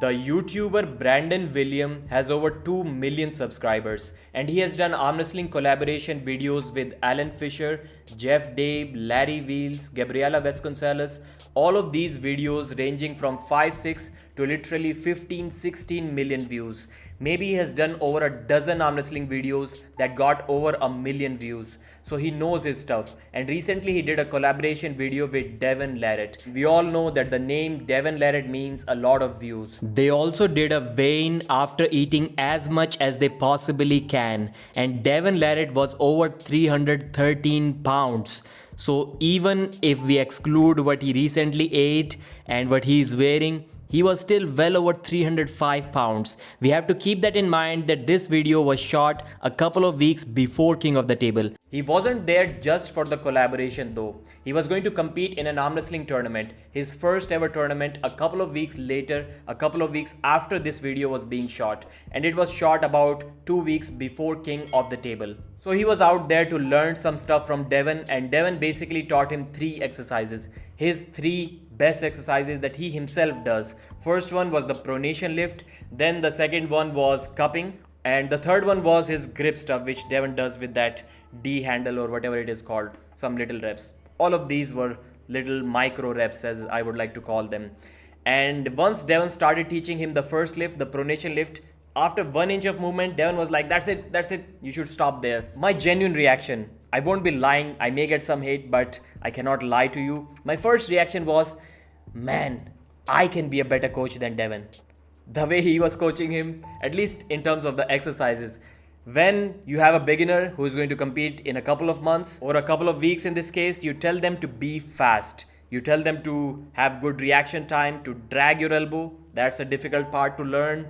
The YouTuber Brandon William has over 2 million subscribers and he has done arm wrestling collaboration videos with Alan Fisher, Jeff Dave, Larry Wheels, Gabriela Vasconcelos. All of these videos ranging from 5-6 to literally 15-16 million views. Maybe he has done over a dozen arm wrestling videos that got over 1 million views. So he knows his stuff. And recently he did a collaboration video with Devon Larratt. We all know that the name Devon Larratt means a lot of views. They also did a weigh-in after eating as much as they possibly can. And Devon Larratt was over 313 pounds. So even if we exclude what he recently ate and what he is wearing, he was still well over 305 pounds. We have to keep that in mind that this video was shot a couple of weeks before King of the Table. He wasn't there just for the collaboration though. He was going to compete in an arm wrestling tournament, his first ever tournament, a couple of weeks later, a couple of weeks after this video was being shot. And it was shot about 2 weeks before King of the Table. So he was out there to learn some stuff from Devon, and Devon basically taught him 3 exercises. His 3 best exercises that he himself does. First one was the pronation lift, then the second one was cupping, and the third one was his grip stuff, which Devon does with that D handle or whatever it is called, some little reps. All of these were little micro reps, as I would like to call them. And once Devon started teaching him the first lift, the pronation lift, after 1 inch of movement, Devon was like, that's it, you should stop there. My genuine reaction, I won't be lying, I may get some hate, but I cannot lie to you. My first reaction was, man, I can be a better coach than Devon. The way he was coaching him, at least in terms of the exercises. When you have a beginner who is going to compete in a couple of months or a couple of weeks in this case, you tell them to be fast. You tell them to have good reaction time, to drag your elbow. That's a difficult part to learn.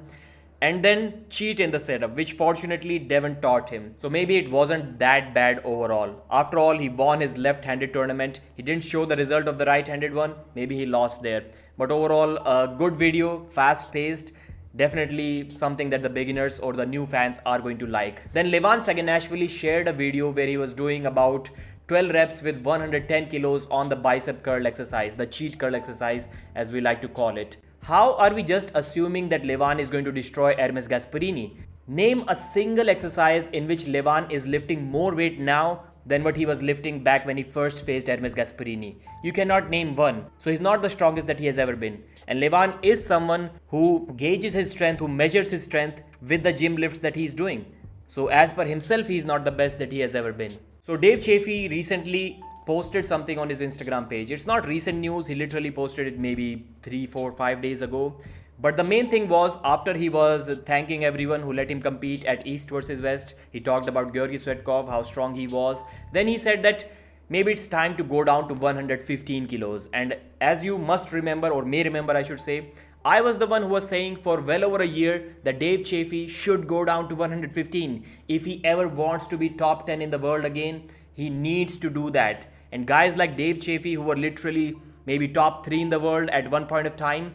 And then cheat in the setup, which fortunately Devon taught him. So maybe it wasn't that bad overall. After all, he won his left-handed tournament. He didn't show the result of the right-handed one. Maybe he lost there. But overall, a good video, fast-paced. Definitely something that the beginners or the new fans are going to like. Then Levan Saginashvili shared a video where he was doing about 12 reps with 110 kilos on the bicep curl exercise, the cheat curl exercise as we like to call it. How are we just assuming that Levan is going to destroy Hermes Gasparini? Name a single exercise in which Levan is lifting more weight now than what he was lifting back when he first faced Hermes Gasparini. You cannot name one. So he's not the strongest that he has ever been. And Levan is someone who gauges his strength, who measures his strength with the gym lifts that he's doing. So as per himself, he's not the best that he has ever been. So Dave Chaffee recently posted something on his Instagram page. It's not recent news. He literally posted it maybe 3, 4, 5 days ago. But the main thing was, after he was thanking everyone who let him compete at East versus West, he talked about Georgy Svetkov, how strong he was. Then he said that maybe it's time to go down to 115 kilos. And as you must remember, or may remember I should say, I was the one who was saying for well over a year that Dave Chaffee should go down to 115. If he ever wants to be top 10 in the world again, he needs to do that. And guys like Dave Chaffee, who were literally maybe top 3 in the world at one point of time,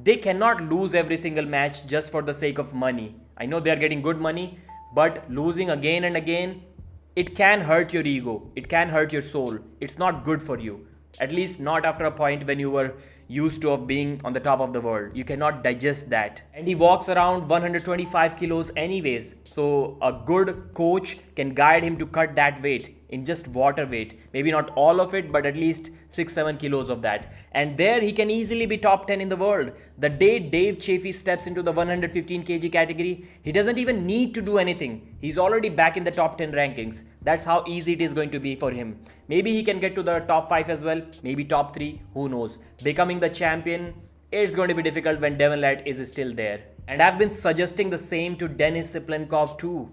they cannot lose every single match just for the sake of money. I know they are getting good money, but losing again and again, it can hurt your ego. It can hurt your soul. It's not good for you. At least not after a point when you were used to of being on the top of the world. You cannot digest that. And he walks around 125 kilos anyways. So a good coach can guide him to cut that weight in just water weight. Maybe not all of it, but at least 6-7 kilos of that. And there he can easily be top 10 in the world. The day Dave Chaffee steps into the 115 kg category, he doesn't even need to do anything. He's already back in the top 10 rankings. That's how easy it is going to be for him. Maybe he can get to the top 5 as well, maybe top 3, who knows. Becoming the champion, it's going to be difficult when Devon Larratt is still there. And I've been suggesting the same to Denis Siplenkov too.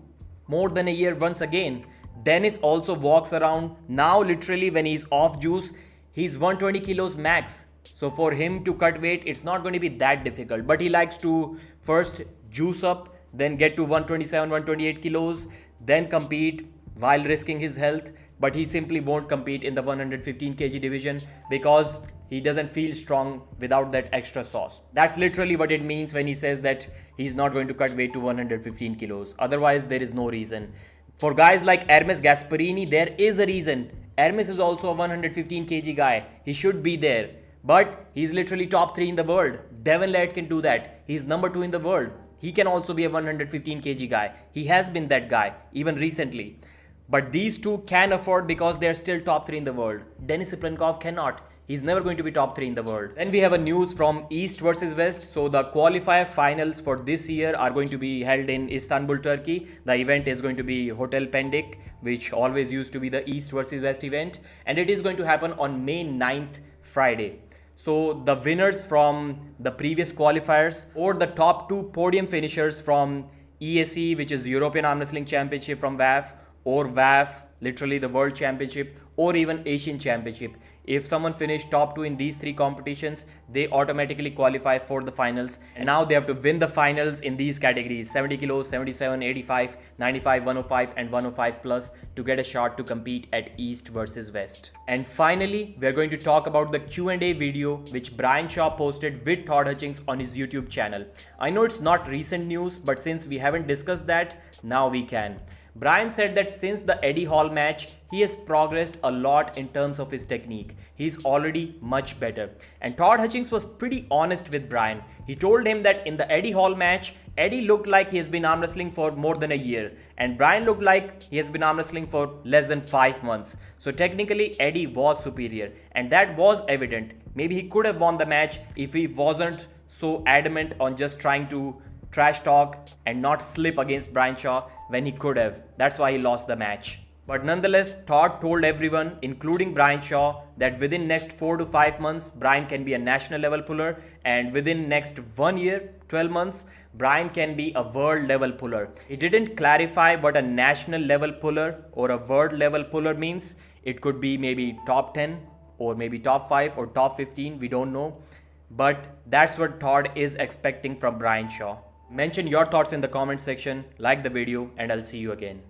More than a year once again. Dennis also walks around now literally when he's off juice, he's 120 kilos max. So for him to cut weight, it's not going to be that difficult. But he likes to first juice up, then get to 127, 128 kilos, then compete while risking his health. But he simply won't compete in the 115 kg division because he doesn't feel strong without that extra sauce. That's literally what it means when he says that he's not going to cut weight to 115 kilos. Otherwise, there is no reason. For guys like Hermes Gasparini, there is a reason. Hermes is also a 115 kg guy. He should be there. But he's literally top 3 in the world. Devon Larratt can do that. He's number 2 in the world. He can also be a 115 kg guy. He has been that guy, even recently. But these two can afford because they're still top 3 in the world. Denis Iplankov cannot. He's never going to be top 3 in the world. Then we have a news from East versus West. So the qualifier finals for this year are going to be held in Istanbul, Turkey. The event is going to be Hotel Pendik, which always used to be the East versus West event. And it is going to happen on May 9th, Friday. So the winners from the previous qualifiers or the top 2 podium finishers from EAC, which is European Arm Wrestling Championship from WAF, or WAF, literally the World Championship, or even Asian Championship. If someone finished top 2 in these 3 competitions, they automatically qualify for the finals. And now they have to win the finals in these categories: 70 kilos, 77, 85, 95, 105 and 105 plus to get a shot to compete at East versus West. And finally, we're going to talk about the Q&A video which Brian Shaw posted with Todd Hutchings on his YouTube channel. I know it's not recent news, but since we haven't discussed that, now we can. Brian said that since the Eddie Hall match, he has progressed a lot in terms of his technique. He's already much better. And Todd Hutchings was pretty honest with Brian. He told him that in the Eddie Hall match, Eddie looked like he has been arm wrestling for more than a year. And Brian looked like he has been arm wrestling for less than 5 months. So technically, Eddie was superior. And that was evident. Maybe he could have won the match if he wasn't so adamant on just trying to trash talk and not slip against Brian Shaw when he could have. That's why he lost the match. But nonetheless, Todd told everyone, including Brian Shaw, that within next 4 to 5 months, Brian can be a national level puller, and within next 1 year, 12 months, Brian can be a world level puller. He didn't clarify what a national level puller or a world level puller means. It could be maybe top 10 or maybe top 5 or top 15, we don't know. But that's what Todd is expecting from Brian Shaw. Mention your thoughts in the comment section, like the video, and I'll see you again.